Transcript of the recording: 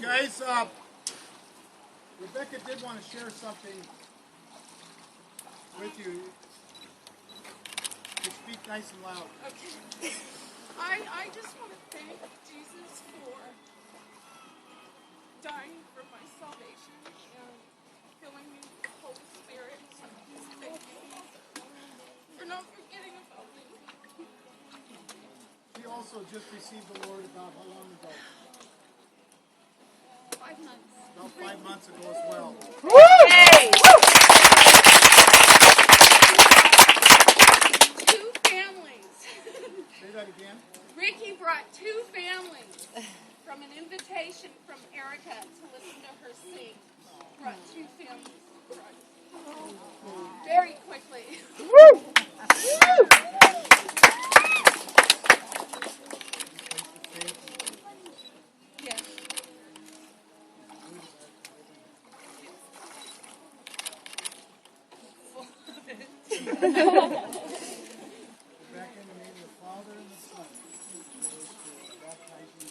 guys, Rebecca did want to share something with you. You speak nice and loud. Okay. I just want to thank Jesus for dying for my salvation and filling me with the Holy Spirit. Thank you for not forgetting about me. She also just received the Lord about how long ago? 5 months. About 5 months ago as well. Hey! Two families. Say that again. Ricky brought 2 families from an invitation from Erica to listen to her sing. Brought 2 families to Christ. Very quickly. Yes. Back in the name of the Father and the Son, and the Holy Spirit, baptize you